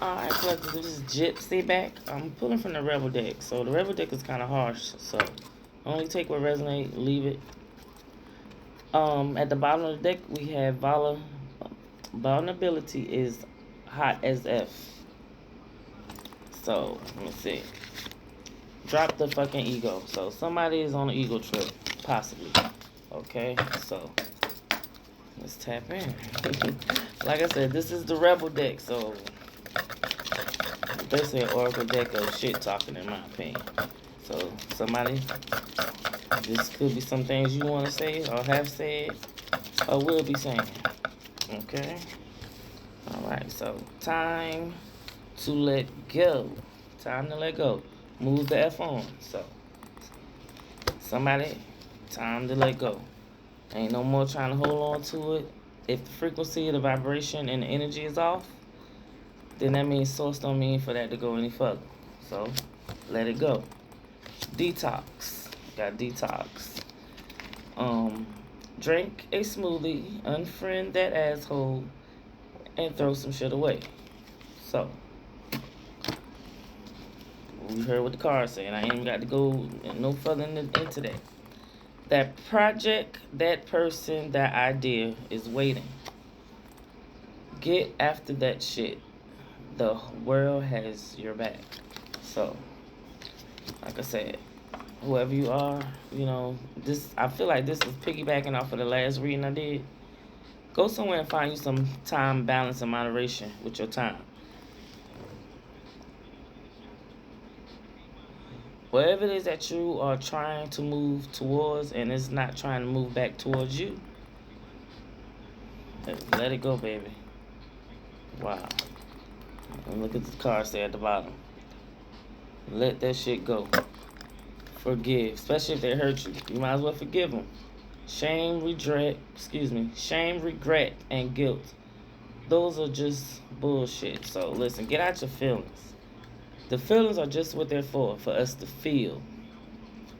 Alright, so let's do this Gyp-C back. I'm pulling from the Rebel deck. So the Rebel deck is kind of harsh. So only take what resonate, leave it. At the bottom of the deck, we have vulnerability is hot as F. So, let me see. Drop the fucking ego. So somebody is on an ego trip, possibly. Okay, so let's tap in. Like I said, this is the Rebel deck, so basically an oracle deck of shit talking, in my opinion. So somebody, this could be some things you want to say or have said or will be saying. Okay. All right. So time to let go. Time to let go. Move the F on. So somebody, time to let go. Ain't no more trying to hold on to it. If the frequency, the vibration, and the energy is off, then that means source don't mean for that to go any further. So let it go. Detox. Got detox. Drink a smoothie, unfriend that asshole, and throw some shit away. So we heard what the card said. I ain't even got to go no further into that. That project, that person, that idea is waiting. Get after that shit. The world has your back. So, like I said, whoever you are, you know, this, I feel like this is piggybacking off of the last reading I did. Go somewhere and find you some time, balance, and moderation with your time. Whatever it is that you are trying to move towards and it's not trying to move back towards you, let it go, baby. Wow. And look at the cards there at the bottom. Let that shit go. Forgive, especially if they hurt you. You might as well forgive them. Shame, regret, and guilt. Those are just bullshit. So listen, get out your feelings. The feelings are just what they're for us to feel.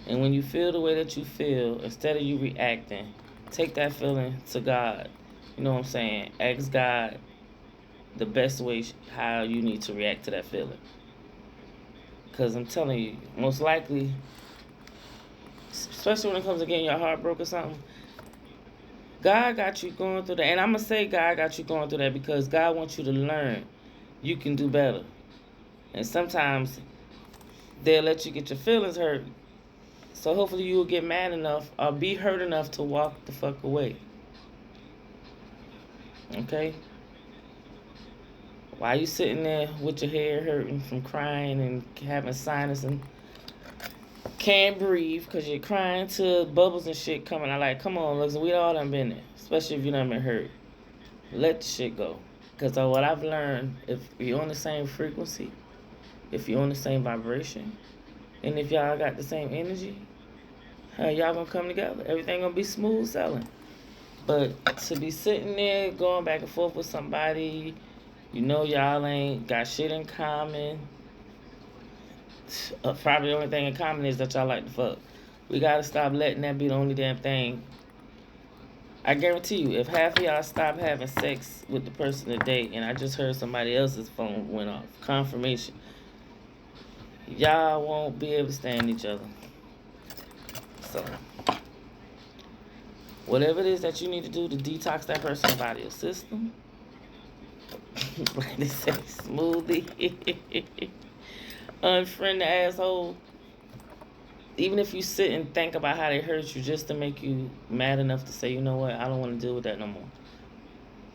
And when you feel the way that you feel, instead of you reacting, take that feeling to God. You know what I'm saying? Ask God the best way how you need to react to that feeling. Because I'm telling you, most likely, especially when it comes to getting your heart broke or something, God got you going through that. And I'm going to say God got you going through that because God wants you to learn you can do better. And sometimes they'll let you get your feelings hurt. So hopefully you will get mad enough or be hurt enough to walk the fuck away. Okay? Why you sitting there with your hair hurting from crying and having sinus and can't breathe because you're crying to bubbles and shit coming out? Like, come on, listen, we all done been there. Especially if you done been hurt. Let the shit go. Because what I've learned, if you're on the same frequency, if you're on the same vibration, and if y'all got the same energy, y'all gonna come together. Everything gonna be smooth sailing. But to be sitting there going back and forth with somebody, you know y'all ain't got shit in common. Probably the only thing in common is that y'all like to fuck. We gotta stop letting that be the only damn thing. I guarantee you, if half of y'all stop having sex with the person today, and I just heard somebody else's phone went off, confirmation, y'all won't be able to stand each other. So, whatever it is that you need to do to detox that person out of your system, like they say, smoothie, unfriend the asshole. Even if you sit and think about how they hurt you just to make you mad enough to say, you know what, I don't want to deal with that no more.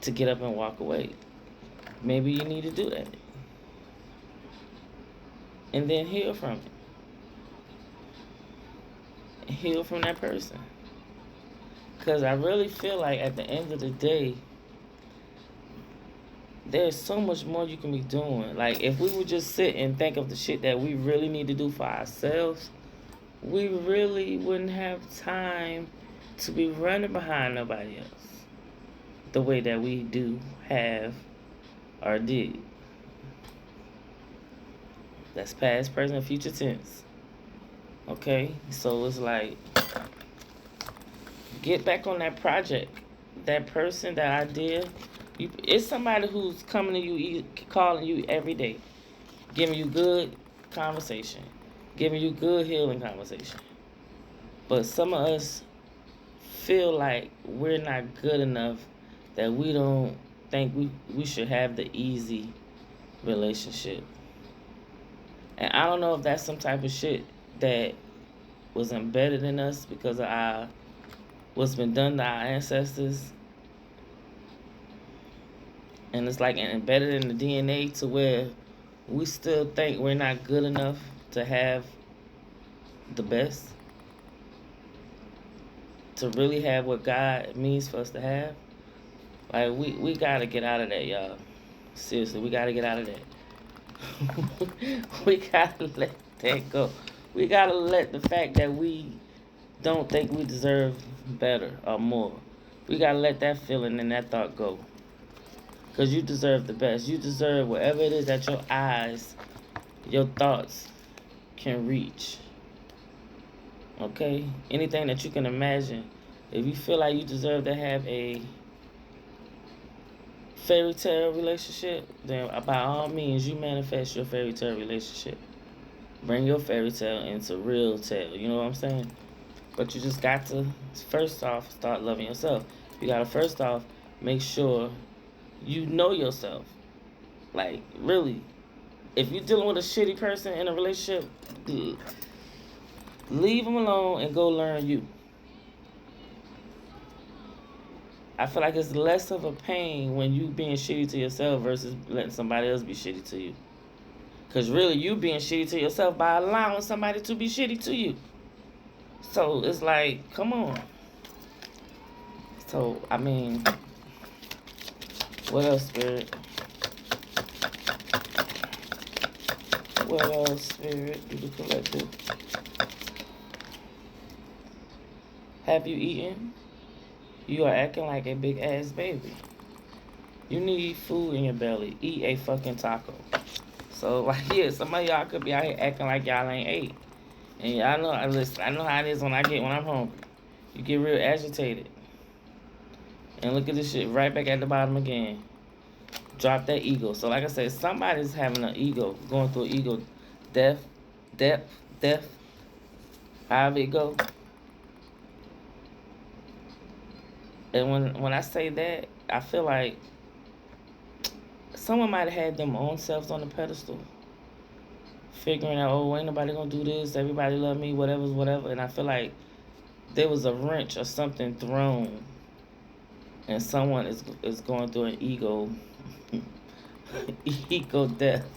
To get up and walk away. Maybe you need to do that. And then heal from it. Heal from that person. Because I really feel like at the end of the day, there's so much more you can be doing. Like, if we would just sit and think of the shit that we really need to do for ourselves, we really wouldn't have time to be running behind nobody else the way that we do have or did. That's past, present, future tense. Okay? So it's like, get back on that project. That person, that idea, It's somebody who's coming to you, calling you every day, giving you good conversation, giving you good healing conversation. But some of us feel like we're not good enough, that we don't think we should have the easy relationship. And I don't know if that's some type of shit that was embedded in us because of what's been done to our ancestors. And it's like embedded in the DNA to where we still think we're not good enough to have the best, to really have what God means for us to have. Like, we gotta get out of that, y'all. Seriously, we gotta get out of that. We gotta let that go. We gotta let the fact that we don't think we deserve better or more. We gotta let that feeling and that thought go. Because you deserve the best. You deserve whatever it is that your eyes, your thoughts can reach. Okay? Anything that you can imagine. If you feel like you deserve to have a fairy tale relationship, then by all means, you manifest your fairy tale relationship. Bring your fairy tale into real tale. You know what I'm saying? But you just got to, first off, start loving yourself. You got to, first off, make sure you know yourself. Like, really. If you're dealing with a shitty person in a relationship, leave them alone and go learn you. I feel like it's less of a pain when you being shitty to yourself versus letting somebody else be shitty to you. Because really, you being shitty to yourself by allowing somebody to be shitty to you. So it's like, come on. So, I mean, what else, Spirit? What else, Spirit? Do the collective. Have you eaten? You are acting like a big ass baby. You need food in your belly. Eat a fucking taco. So, like, yeah, some of y'all could be out here acting like y'all ain't ate. And y'all know, listen, I know how it is when I'm hungry. You get real agitated. And look at this shit right back at the bottom again. Drop that ego. So, like I said, somebody's having an ego, going through an ego death, however it go. And when I say that, I feel like someone might have had them own selves on the pedestal, figuring out, oh, ain't nobody gonna do this, everybody love me, whatever. And I feel like there was a wrench or something thrown, and someone is going through an ego death.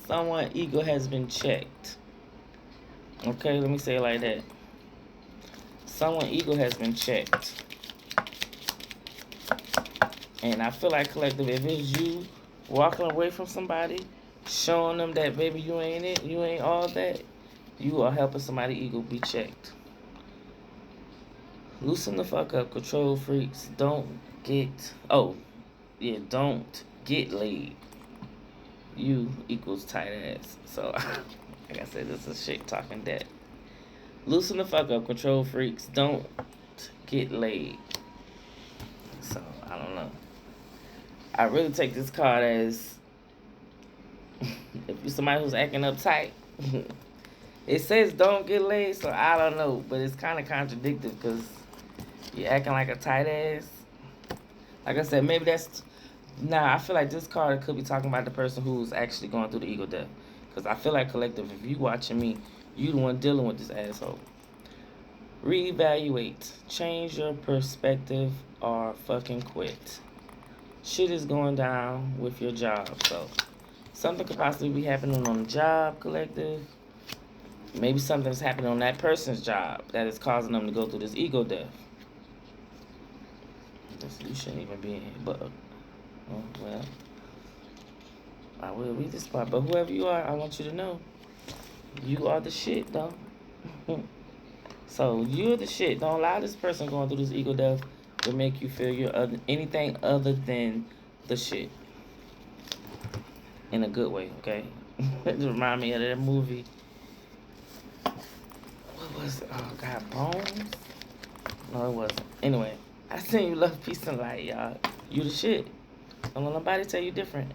Someone ego has been checked. Okay, let me say it like that. Someone ego has been checked. And I feel like, collective, if it's you walking away from somebody, showing them that, baby, you ain't it, you ain't all that, you are helping somebody ego be checked. Loosen the fuck up, control freaks. Don't get laid. You equals tight ass. So, like I said, this is shit talking that. Loosen the fuck up, control freaks. Don't get laid. So, I don't know. I really take this card as, if you're somebody who's acting uptight, it says don't get laid, so I don't know. But it's kind of contradictory because you're acting like a tight ass. Like I said, maybe that's... Nah, I feel like this card could be talking about the person who's actually going through the ego death. Because I feel like, collective, if you watching me, you the one dealing with this asshole. Reevaluate. Change your perspective or fucking quit. Shit is going down with your job. So, something could possibly be happening on the job, collective. Maybe something's happening on that person's job that is causing them to go through this ego death. You shouldn't even be in here, but... Oh, well, I will read this part. But whoever you are, I want you to know, you are the shit, though. So, you're the shit. Don't allow this person going through this ego death to make you feel you're anything other than the shit. In a good way, okay? It just remind me of that movie. What was it? Oh, God, Bones? No, it wasn't. Anyway, I seen you love, peace, and light, y'all. You the shit. Don't let nobody tell you different.